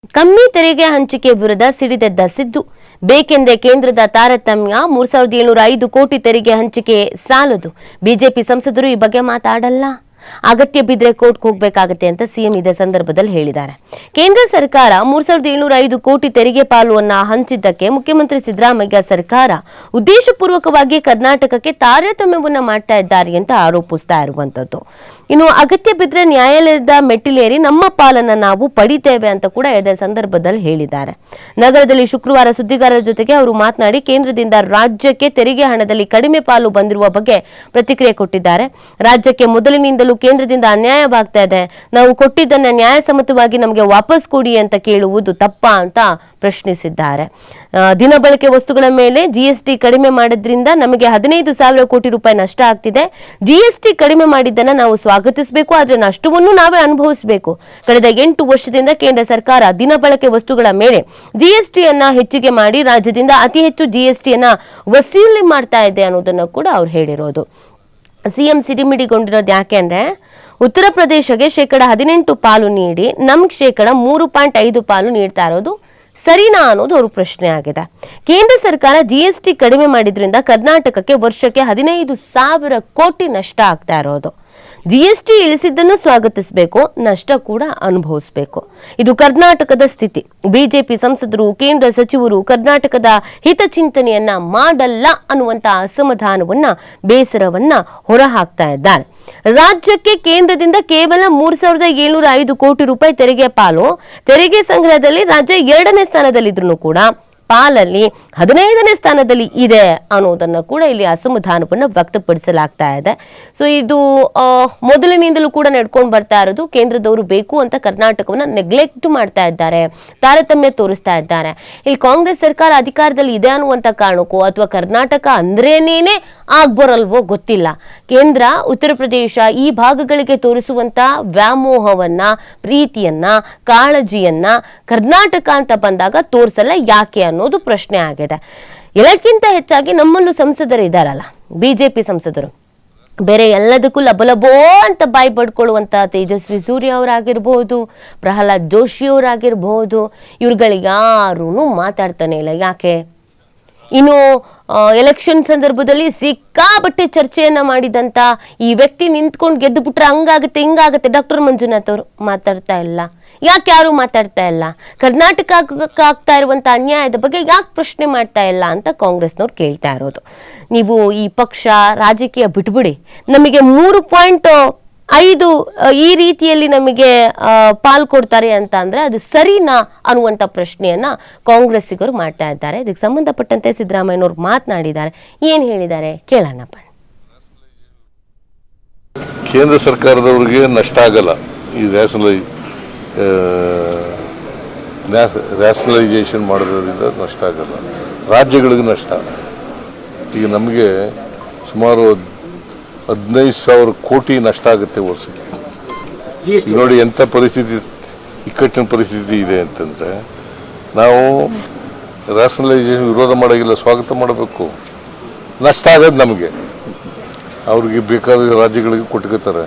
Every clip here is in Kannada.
ಕಮ್ಮಿ ತೆರಿಗೆ ಹಂಚಿಕೆ ವಿರುದ್ಧ ಸಿಡಿದೆದ್ದ ಸಿದ್ದು ಬೇಕೆಂದೇ ಕೇಂದ್ರದ ತಾರತಮ್ಯ 3705 ಕೋಟಿ ತೆರಿಗೆ ಹಂಚಿಕೆ ಸಾಲದು ಬಿಜೆಪಿ ಸಂಸದರು ಈ ಬಗ್ಗೆ ಮಾತಾಡಲ್ಲ ಅಗತ್ಯ ಬಿದ್ದರೆ ಕೋರ್ಟ್ಗೆ ಹೋಗಬೇಕಾಗುತ್ತೆ ಅಂತ ಸಿಎಂ ಇದೇ ಸಂದರ್ಭದಲ್ಲಿ ಹೇಳಿದ್ದಾರೆ. ಕೇಂದ್ರ ಸರ್ಕಾರ 3705 ಕೋಟಿ ತೆರಿಗೆ ಪಾಲುವನ್ನು ಹಂಚಿದ್ದಕ್ಕೆ ಮುಖ್ಯಮಂತ್ರಿ ಸಿದ್ದರಾಮಯ್ಯ ಸರ್ಕಾರ ಉದ್ದೇಶಪೂರ್ವಕವಾಗಿ ಕರ್ನಾಟಕಕ್ಕೆ ತಾರತಮ್ಯವನ್ನು ಮಾಡ್ತಾ ಇದ್ದಾರೆ ಅಂತ ಆರೋಪಿಸ್ತಾ ಇರುವಂತದ್ದು. ಇನ್ನು ಅಗತ್ಯ ಬಿದ್ದರೆ ನ್ಯಾಯಾಲಯದ ಮೆಟ್ಟಿಲೇರಿ ನಮ್ಮ ಪಾಲನ್ನು ನಾವು ಪಡಿತೇವೆ ಅಂತ ಕೂಡ ಇದೇ ಸಂದರ್ಭದಲ್ಲಿ ಹೇಳಿದ್ದಾರೆ. ನಗರದಲ್ಲಿ ಶುಕ್ರವಾರ ಸುದ್ದಿಗಾರರ ಜೊತೆಗೆ ಅವರು ಮಾತನಾಡಿ ಕೇಂದ್ರದಿಂದ ರಾಜ್ಯಕ್ಕೆ ತೆರಿಗೆ ಹಣದಲ್ಲಿ ಕಡಿಮೆ ಪಾಲು ಬಂದಿರುವ ಬಗ್ಗೆ ಪ್ರತಿಕ್ರಿಯೆ ಕೊಟ್ಟಿದ್ದಾರೆ. ರಾಜ್ಯಕ್ಕೆ ಮೊದಲಿನಿಂದಲೂ ಕೇಂದ್ರದಿಂದ ಅನ್ಯಾಯವಾಗ್ತಾ ಇದೆ, ನಾವು ಕೊಟ್ಟಿದ್ದನ್ನ ನ್ಯಾಯಸಮ್ಮತವಾಗಿ ನಮಗೆ ವಾಪಸ್ ಕೊಡಿ ಅಂತ ಕೇಳುವುದು ತಪ್ಪಾ ಅಂತ ಪ್ರಶ್ನಿಸಿದ್ದಾರೆ. ದಿನಬಳಕೆ ವಸ್ತುಗಳ ಮೇಲೆ ಜಿಎಸ್ಟಿ ಕಡಿಮೆ ಮಾಡೋದ್ರಿಂದ ನಮಗೆ 15,000 ಕೋಟಿ ರೂಪಾಯಿ ನಷ್ಟ ಆಗ್ತಿದೆ. ಜಿಎಸ್ಟಿ ಕಡಿಮೆ ಮಾಡಿದ್ದನ್ನ ನಾವು ಸ್ವಾಗತಿಸಬೇಕು, ಆದ್ರೆ ನಷ್ಟವನ್ನು ನಾವೇ ಅನುಭವಿಸಬೇಕು. ಕಳೆದ 8 ವರ್ಷದಿಂದ ಕೇಂದ್ರ ಸರ್ಕಾರ ದಿನಬಳಕೆ ವಸ್ತುಗಳ ಮೇಲೆ ಜಿಎಸ್ಟಿಯನ್ನ ಹೆಚ್ಚಿಗೆ ಮಾಡಿ ರಾಜ್ಯದಿಂದ ಅತಿ ಹೆಚ್ಚು ಜಿಎಸ್ಟಿಯನ್ನ ವಸೂಲಿ ಮಾಡ್ತಾ ಇದೆ ಅನ್ನೋದನ್ನ ಕೂಡ ಅವ್ರು ಹೇಳಿರೋದು. ಸಿಎಂ ಸಿಡಿಮಿಡಿಗೊಂಡಿರೋದು ಯಾಕೆ ಅಂದ್ರೆ ಉತ್ತರ ಪ್ರದೇಶಕ್ಕೆ 18% ಪಾಲು ನೀಡಿ ನಮ್ಗೆ 3.5% ಪಾಲು ನೀಡ್ತಾ ಇರೋದು ಸರಿನಾ ಅನ್ನೋದು ಅವ್ರ ಪ್ರಶ್ನೆ ಆಗಿದೆ. ಕೇಂದ್ರ ಸರ್ಕಾರ ಜಿಎಸ್ಟಿ ಕಡಿಮೆ ಮಾಡಿದ್ರಿಂದ ಕರ್ನಾಟಕಕ್ಕೆ ವರ್ಷಕ್ಕೆ 15,000 ಕೋಟಿ ನಷ್ಟ ಆಗ್ತಾ ಇರೋದು. ಜಿಎಸ್ಟಿ ಇಳಿಸಿದ್ದನ್ನು ಸ್ವಾಗತಿಸಬೇಕು, ನಷ್ಟ ಕೂಡ ಅನುಭವಿಸಬೇಕು. ಇದು ಕರ್ನಾಟಕದ ಸ್ಥಿತಿ. ಬಿಜೆಪಿ ಸಂಸದರು, ಕೇಂದ್ರ ಸಚಿವರು ಕರ್ನಾಟಕದ ಹಿತಚಿಂತನೆಯನ್ನ ಮಾಡಲ್ಲ ಅನ್ನುವಂತ ಅಸಮಾಧಾನವನ್ನ, ಬೇಸರವನ್ನ ಹೊರಹಾಕ್ತಾ ಇದ್ದಾರೆ. ರಾಜ್ಯಕ್ಕೆ ಕೇಂದ್ರದಿಂದ ಕೇವಲ 3705 ಕೋಟಿ ರೂಪಾಯಿ ತೆರಿಗೆ ಪಾಲು. ತೆರಿಗೆ ಸಂಗ್ರಹದಲ್ಲಿ ರಾಜ್ಯ 2ನೇ ಸ್ಥಾನದಲ್ಲಿದ್ರು ಕೂಡ ಪಾಲಲ್ಲಿ 15ನೇ ಸ್ಥಾನದಲ್ಲಿ ಇದೆ ಅನ್ನೋದನ್ನ ಕೂಡ ಇಲ್ಲಿ ಅಸಮಾಧಾನವನ್ನು ವ್ಯಕ್ತಪಡಿಸಲಾಗ್ತಾ ಇದೆ. ಸೊ ಇದು ಮೊದಲಿನಿಂದಲೂ ಕೂಡ ನಡ್ಕೊಂಡು ಬರ್ತಾ ಇರೋದು. ಕೇಂದ್ರದವರು ಬೇಕು ಅಂತ ಕರ್ನಾಟಕವನ್ನ ನೆಗ್ಲೆಕ್ಟ್ ಮಾಡ್ತಾ ಇದ್ದಾರೆ, ತಾರತಮ್ಯ ತೋರಿಸ್ತಾ ಇದ್ದಾರೆ. ಇಲ್ಲಿ ಕಾಂಗ್ರೆಸ್ ಸರ್ಕಾರ ಅಧಿಕಾರದಲ್ಲಿ ಇದೆ ಅನ್ನುವಂತ ಕಾರಣಕ್ಕೋ ಅಥವಾ ಕರ್ನಾಟಕ ಅಂದ್ರೇನೇನೆ ಆಗ್ಬರಲ್ವೋ ಗೊತ್ತಿಲ್ಲ, ಕೇಂದ್ರ ಉತ್ತರ ಪ್ರದೇಶ ಈ ಭಾಗಗಳಿಗೆ ತೋರಿಸುವಂತ ವ್ಯಾಮೋಹವನ್ನ, ಪ್ರೀತಿಯನ್ನ, ಕಾಳಜಿಯನ್ನ ಕರ್ನಾಟಕ ಅಂತ ಬಂದಾಗ ತೋರಿಸಲ್ಲ ಯಾಕೆ ಅನ್ನೋದು ಪ್ರಶ್ನೆ ಆಗಿದೆ. ಎಲ್ಲಕ್ಕಿಂತ ಹೆಚ್ಚಾಗಿ ನಮ್ಮಲ್ಲೂ ಸಂಸದರು ಇದ್ದಾರಲ್ಲ, ಬಿಜೆಪಿ ಸಂಸದರು, ಬೇರೆ ಎಲ್ಲದಕ್ಕೂ ಲಬಲಬೋ ಅಂತ ಬಾಯಿ ಬಡ್ಕೊಳ್ಳುವಂತ ತೇಜಸ್ವಿ ಸೂರ್ಯ ಅವರಾಗಿರ್ಬಹುದು, ಪ್ರಹ್ಲಾದ್ ಜೋಶಿ ಅವರಾಗಿರ್ಬಹುದು, ಇವ್ರುಗಳಿಗೆ ಯಾರೂ ಮಾತಾಡ್ತಾನೆ ಇಲ್ಲ. ಯಾಕೆ? ಇನ್ನು ಎಲೆಕ್ಷನ್ ಸಂದರ್ಭದಲ್ಲಿ ಸಿಕ್ಕಾಬಟ್ಟೆ ಚರ್ಚೆಯನ್ನ ಮಾಡಿದಂತ ಈ ವ್ಯಕ್ತಿ ನಿಂತ್ಕೊಂಡು ಗೆದ್ದು ಬಿಟ್ರೆ ಹಂಗಾಗುತ್ತೆ ಹಿಂಗಾಗುತ್ತೆ ಡಾಕ್ಟರ್ ಮಂಜುನಾಥ್ ಅವರು ಮಾತಾಡ್ತಾ ಇಲ್ಲ. ಯಾಕೆ ಯಾರು ಮಾತಾಡ್ತಾ ಇಲ್ಲ? ಕರ್ನಾಟಕ ಆಗ್ತಾ ಇರುವಂತ ಅನ್ಯಾಯದ ಬಗ್ಗೆ ಯಾಕೆ ಪ್ರಶ್ನೆ ಮಾಡ್ತಾ ಇಲ್ಲ ಅಂತ ಕಾಂಗ್ರೆಸ್ನವ್ರು ಕೇಳ್ತಾ ಇರೋದು. ನೀವು ಈ ಪಕ್ಷ ರಾಜಕೀಯ ಬಿಟ್ಬಿಡಿ, ನಮಗೆ 3.5 ಈ ರೀತಿಯಲ್ಲಿ ನಮಗೆ ಪಾಲ್ ಕೊಡ್ತಾರೆ ಅಂತ ಅಂದ್ರೆ ಅದು ಸರಿನಾ ಅನ್ನುವಂಥ ಪ್ರಶ್ನೆಯನ್ನ ಕಾಂಗ್ರೆಸ್ಸಿಗರು ಮಾಡ್ತಾ ಇದ್ದಾರೆ. ಇದಕ್ಕೆ ಸಂಬಂಧಪಟ್ಟಂತೆ ಸಿದ್ದರಾಮಯ್ಯನವರು ಮಾತನಾಡಿದ್ದಾರೆ. ಏನ್ ಹೇಳಿದ್ದಾರೆ ಕೇಳೋಣಪ್ಪ. ಕೇಂದ್ರ ಸರ್ಕಾರದವರಿಗೆ ನಷ್ಟ ಆಗಲ್ಲ ಈ ರ್ಯಾಷನಲೈಸೇಷನ್ ಮಾಡೋದ್ರಿಂದ ನಷ್ಟ ಆಗಲ್ಲ, ರಾಜ್ಯಗಳಿಗೆ ನಷ್ಟ. ಈಗ ನಮಗೆ ಸುಮಾರು 15,000 ಕೋಟಿ ನಷ್ಟ ಆಗುತ್ತೆ ವರ್ಷಕ್ಕೆ. ನೋಡಿ ಎಂಥ ಪರಿಸ್ಥಿತಿ, ಇಕ್ಕಟ್ಟಿನ ಪರಿಸ್ಥಿತಿ ಇದೆ ಅಂತಂದರೆ ನಾವು ರ್ಯಾಷನಲೈಸೇಷನ್ ವಿರೋಧ ಮಾಡೋಂಗಿಲ್ಲ, ಸ್ವಾಗತ ಮಾಡಬೇಕು. ನಷ್ಟ ಆಗೋದು ನಮಗೆ, ಅವ್ರಿಗೆ ಬೇಕಾದ ರಾಜ್ಯಗಳಿಗೆ ಕೊಟ್ಕೋತಾರೆ.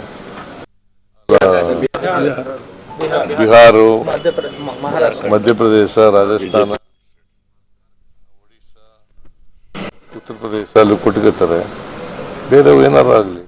ಬಿಹಾರ, ಮಧ್ಯಪ್ರದೇಶ, ರಾಜಸ್ಥಾನ, ಒಡಿಶಾ, ಉತ್ತರ ಪ್ರದೇಶ ಅಲ್ಲಿ ಕೊಟ್ಕೋತಾರೆ. ಬೇರೆ ಏನಾರು ಆಗಲಿ.